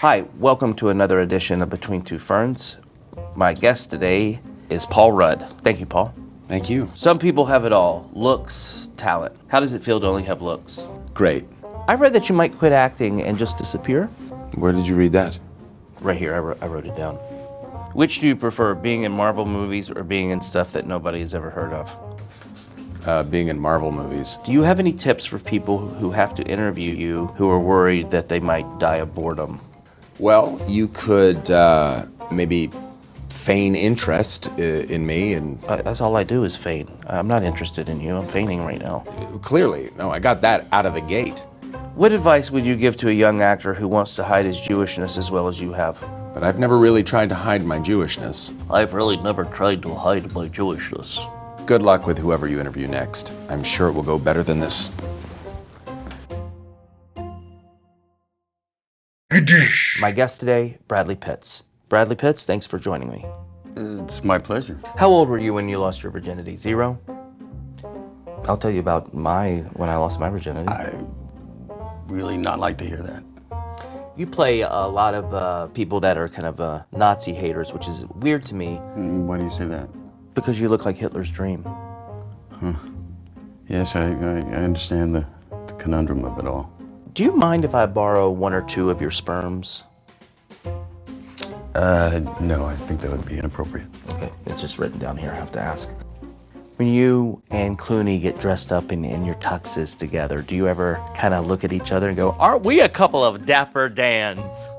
Hi, welcome to another edition of Between Two Ferns. My guest today is Paul Rudd. Thank you, Paul. Thank you. Some people have it all, looks, talent. How does it feel to only have looks? Great. I read that you might quit acting and just disappear. Where did you read that? Right here, I wrote it down. Which do you prefer, being in Marvel movies or being in stuff that nobody has ever heard of? Being in Marvel movies. Do you have any tips for people who have to interview you who are worried that they might die of boredom? Well, you could maybe feign interest in me and... That's all I do is feign. I'm not interested in you. I'm feigning right now. Clearly. No, I got that out of the gate. What advice would you give to a young actor who wants to hide his Jewishness as well as you have? But I've never really tried to hide my Jewishness. I've really never tried to hide my Jewishness. Good luck with whoever you interview next. I'm sure it will go better than this. My guest today, Bradley Pitts. Bradley Pitts, thanks for joining me. It's my pleasure. How old were you when you lost your virginity? 0? I'll tell you about when I lost my virginity. I really not like to hear that. You play a lot of people that are kind of Nazi haters, which is weird to me. Why do you say that? Because you look like Hitler's dream. Yes, I understand the conundrum of it all. Do you mind if I borrow 1 or 2 of your sperms? No, I think that would be inappropriate. Okay, it's just written down here, I have to ask. When you and Clooney get dressed up in your tuxes together, do you ever kind of look at each other and go, aren't we a couple of dapper Dans?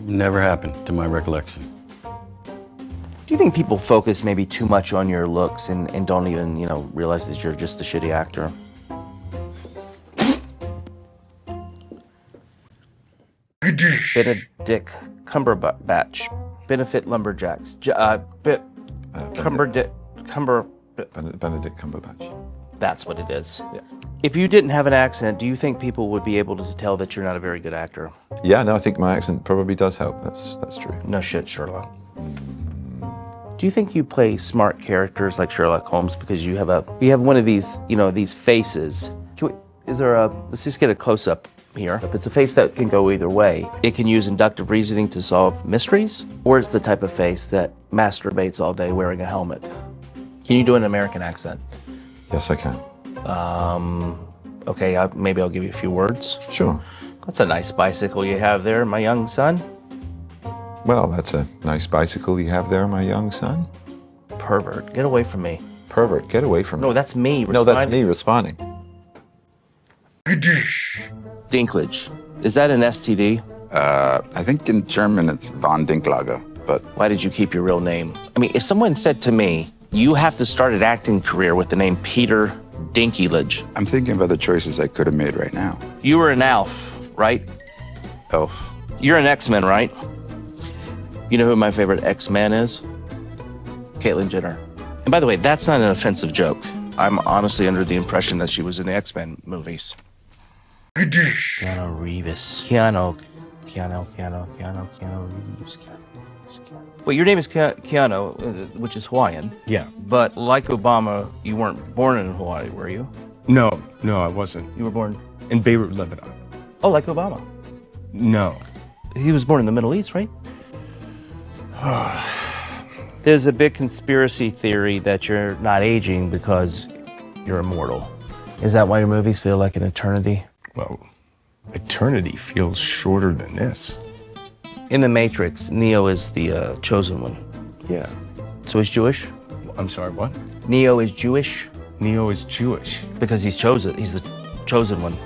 Never happened, to my recollection. Do you think people focus maybe too much on your looks and don't even, realize that you're just a shitty actor? Benedict Cumberbatch. Benefit Lumberjacks. Benedict Cumberbatch. That's what it is. Yeah. If you didn't have an accent, do you think people would be able to tell that you're not a very good actor? Yeah, no, I think my accent probably does help. That's true. No shit, Sherlock. Do you think you play smart characters like Sherlock Holmes because you have one of these, these faces? Let's just get a close-up here. If it's a face that can go either way, it can use inductive reasoning to solve mysteries, or it's the type of face that masturbates all day wearing a helmet. Can you do an American accent? Yes, I can. Okay, maybe I'll give you a few words. Sure. That's a nice bicycle you have there, my young son. Well, that's a nice bicycle you have there, my young son. Pervert, get away from me. Pervert, get away from me. No, that's me responding. No, that's me responding. Dinklage, is that an STD? I think in German it's Von Dinklage, but... Why did you keep your real name? I mean, if someone said to me, you have to start an acting career with the name Peter Dinklage. I'm thinking of other choices I could have made right now. You were an Alf, right? Elf. You're an X-Men, right? You know who my favorite X-Man is? Caitlyn Jenner. And by the way, that's not an offensive joke. I'm honestly under the impression that she was in the X-Men movies. Keanu Reeves. Keanu Reeves. Well, your name is Keanu, which is Hawaiian. Yeah. But like Obama, you weren't born in Hawaii, were you? No, I wasn't. You were born... In Beirut, Lebanon. Oh, like Obama? No. He was born in the Middle East, right? There's a big conspiracy theory that you're not aging because you're immortal. Is that why your movies feel like an eternity? Well, eternity feels shorter than this. In The Matrix, Neo is the chosen one. Yeah. So he's Jewish? I'm sorry, what? Neo is Jewish? Neo is Jewish. Because he's chosen. He's the chosen one.